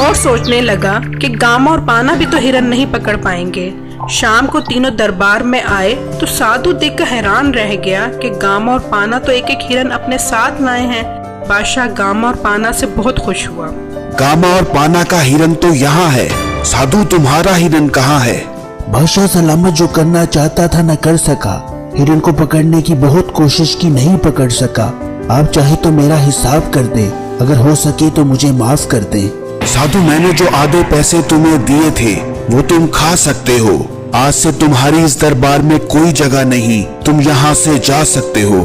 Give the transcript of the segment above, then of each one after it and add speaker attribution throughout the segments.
Speaker 1: اور سوچنے لگا کہ گاما اور پانا بھی تو ہرن نہیں پکڑ پائیں گے۔ شام کو تینوں دربار میں آئے تو سادھو دیکھ کر حیران رہ گیا کہ گاما اور پانا تو ایک ایک ہرن اپنے ساتھ لائے ہیں۔ بادشاہ گاما اور پانا سے بہت خوش ہوا۔
Speaker 2: گاما اور پانا کا ہرن تو یہاں ہے، سادھو تمہارا ہرن کہاں ہے؟
Speaker 3: بادشاہ سلامت جو کرنا چاہتا تھا نہ کر سکا، ہرن کو پکڑنے کی بہت کوشش کی نہیں پکڑ سکا۔ آپ چاہے تو میرا حساب کر دیں، اگر ہو سکے تو مجھے معاف کر دیں۔
Speaker 2: سادھو میں نے جو آدھے پیسے تمہیں دیے تھے وہ تم کھا سکتے ہو، آج سے تمہاری اس دربار میں کوئی جگہ نہیں، تم یہاں سے جا سکتے ہو۔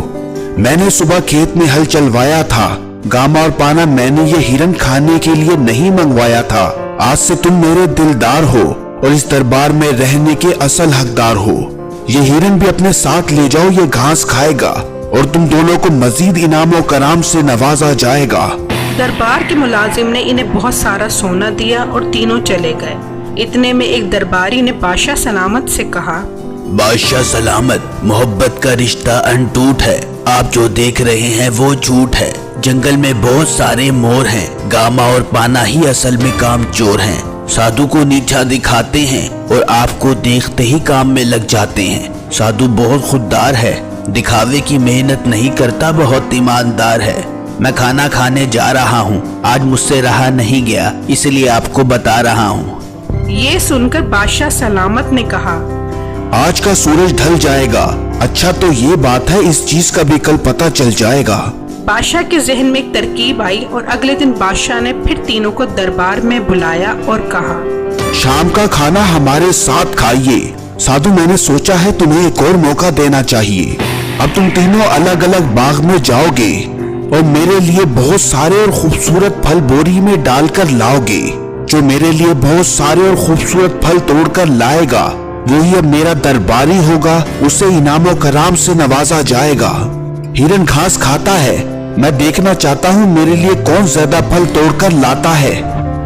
Speaker 2: میں نے صبح کھیت میں ہل چلوایا تھا، گاما اور پانا میں نے یہ ہرن کھانے کے لیے نہیں منگوایا تھا، آج سے تم میرے دلدار ہو اور اس دربار میں رہنے کے اصل حقدار ہو۔ یہ ہرن بھی اپنے ساتھ لے جاؤ، یہ گھاس کھائے گا اور تم دونوں کو مزید انعام و کرام سے نوازا جائے گا۔
Speaker 1: دربار کے ملازم نے انہیں بہت سارا سونا دیا اور تینوں چلے گئے۔ اتنے میں ایک درباری نے بادشاہ سلامت سے کہا،
Speaker 3: بادشاہ سلامت، محبت کا رشتہ انٹوٹ ہے، آپ جو دیکھ رہے ہیں وہ جھوٹ ہے۔ جنگل میں بہت سارے مور ہیں، گاما اور پانا ہی اصل میں کام چور ہیں، سادھو کو نیچا دکھاتے ہیں اور آپ کو دیکھتے ہی کام میں لگ جاتے ہیں۔ سادھو بہت خوددار ہے، دکھاوے کی محنت نہیں کرتا، بہت ایماندار ہے۔ میں کھانا کھانے جا رہا ہوں، آج مجھ سے رہا نہیں گیا، اس لیے آپ کو بتا رہا ہوں۔
Speaker 1: یہ سن کر بادشاہ سلامت نے کہا،
Speaker 2: آج کا سورج ڈھل جائے گا، اچھا تو یہ بات ہے، اس چیز کا بھی کل پتہ چل جائے گا۔
Speaker 1: بادشاہ کے ذہن میں ایک ترکیب آئی اور اگلے دن بادشاہ نے پھر تینوں کو دربار میں بلایا اور کہا،
Speaker 2: شام کا کھانا ہمارے ساتھ کھائیے۔ سادھو میں نے سوچا ہے تمہیں ایک اور موقع دینا چاہیے۔ اب تم تینوں الگ الگ باغ میں جاؤ گے اور میرے لیے بہت سارے اور خوبصورت پھل بوری میں ڈال کر لاؤ گے۔ جو میرے لیے بہت سارے اور خوبصورت پھل توڑ کر لائے گا وہی اب میرا درباری ہوگا، اسے انعام و کرام سے نوازا جائے گا۔ ہرن گھاس کھاتا ہے، میں دیکھنا چاہتا ہوں میرے لیے کون زیادہ پھل توڑ کر لاتا ہے۔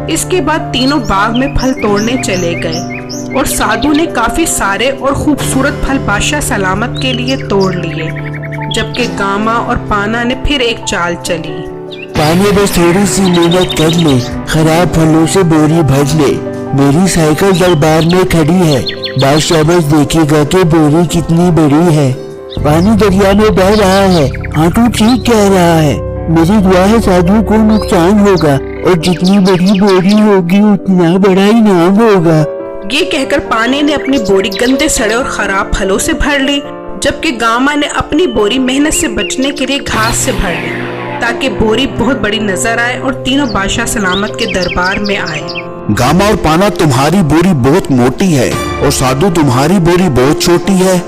Speaker 1: اس کے بعد تینوں باغ میں پھل توڑنے چلے گئے اور سادھو نے کافی سارے اور خوبصورت پھل بادشاہ سلامت کے لیے توڑ لیے، جبکہ گاما اور پانا نے پھر ایک چال چلی۔
Speaker 3: پانے بس تھوڑی سی محنت کر لے، خراب پھلوں سے بوری بھر لے، میری سائیکل دربار میں کھڑی ہے، بادشاہ بس دیکھے گا کہ بوری کتنی بڑی ہے۔ پانی دریا میں بہ رہا ہے، ہاں تو ٹھیک کہہ رہا ہے، میری دعا ہے سادھو کو نقصان ہوگا اور جتنی بڑی بوری ہوگی اتنا بڑا انعام ہوگا۔
Speaker 1: یہ کہہ کر پانی نے اپنی بوری گندے سڑے اور خراب پھلوں سے بھر لی، جبکہ گاما نے اپنی بوری محنت سے بچنے کے لیے گھاس سے بھر لی تاکہ بوری بہت بڑی نظر آئے، اور تینوں بادشاہ سلامت کے دربار میں آئے۔
Speaker 2: گاما اور پانا تمہاری بوری بہت موٹی ہے اور سادھو تمہاری بوری بہت چھوٹی ہے۔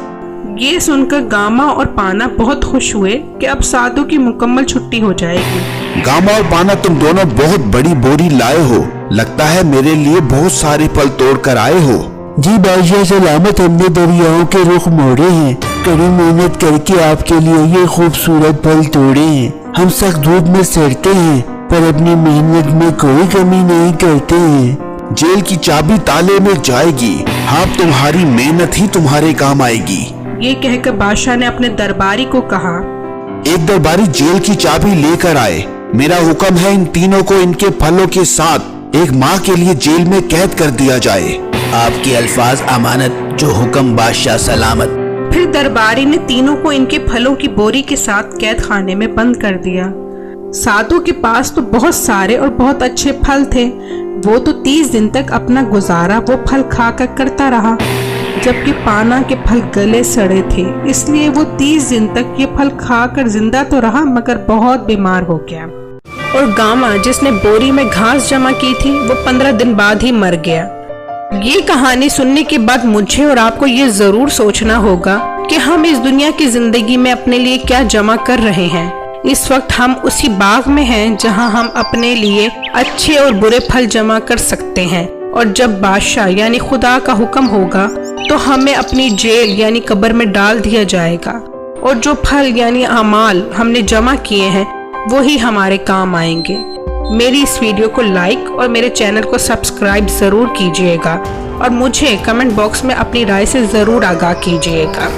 Speaker 1: یہ سن کر گاما اور پانا بہت خوش ہوئے کہ اب سادھو کی مکمل چھٹی ہو جائے گی۔
Speaker 2: گاما اور پانا تم دونوں بہت بڑی بوری لائے ہو، لگتا ہے میرے لیے بہت سارے پھل توڑ کر آئے ہو۔
Speaker 3: جی بادشاہ سلامت، ہم نے دریاؤں کے رخ موڑے ہیں، کڑی محنت کر کے آپ کے لیے یہ خوبصورت پھل توڑے ہیں۔ ہم سخت دھوپ میں سڑتے ہیں پر اپنی محنت میں کوئی کمی نہیں کرتے ہیں۔
Speaker 2: جیل کی چابی تالے میں جائے گی، ہاں تمہاری محنت ہی تمہارے کام آئے گی۔
Speaker 1: یہ کہہ کر بادشاہ نے اپنے درباری کو کہا،
Speaker 2: ایک درباری جیل کی چابی لے کر آئے، میرا حکم ہے ان تینوں کو ان کے پھلوں کے ساتھ ایک ماہ کے لیے جیل میں قید کر دیا جائے۔
Speaker 3: آپ کے الفاظ امانت، جو حکم بادشاہ سلامت۔
Speaker 1: پھر درباری نے تینوں کو ان کے پھلوں کی بوری کے ساتھ قید خانے میں بند کر دیا۔ سادھو کے پاس تو بہت سارے اور بہت اچھے پھل تھے، وہ تو 30 دن تک اپنا گزارا وہ پھل کھا کر کرتا رہا، جبکہ پانا کے پھل گلے سڑے تھے، اس لیے وہ 30 دن تک یہ پھل کھا کر زندہ تو رہا مگر بہت بیمار ہو گیا۔ اور گاما جس نے بوری میں گھاس جمع کی تھی وہ 15 دن بعد ہی مر گیا۔ یہ کہانی سننے کے بعد مجھے اور آپ کو یہ ضرور سوچنا ہوگا کہ ہم اس دنیا کی زندگی میں اپنے لیے کیا جمع کر رہے ہیں۔ اس وقت ہم اسی باغ میں ہیں جہاں ہم اپنے لیے اچھے اور برے پھل جمع کر سکتے ہیں، اور جب بادشاہ یعنی خدا کا حکم ہوگا تو ہمیں اپنی جیل یعنی قبر میں ڈال دیا جائے گا، اور جو پھل یعنی اعمال ہم نے جمع کیے ہیں وہی ہمارے کام آئیں گے۔ میری اس ویڈیو کو لائک اور میرے چینل کو سبسکرائب ضرور کیجیے گا، اور مجھے کمنٹ باکس میں اپنی رائے سے ضرور آگاہ کیجیے گا۔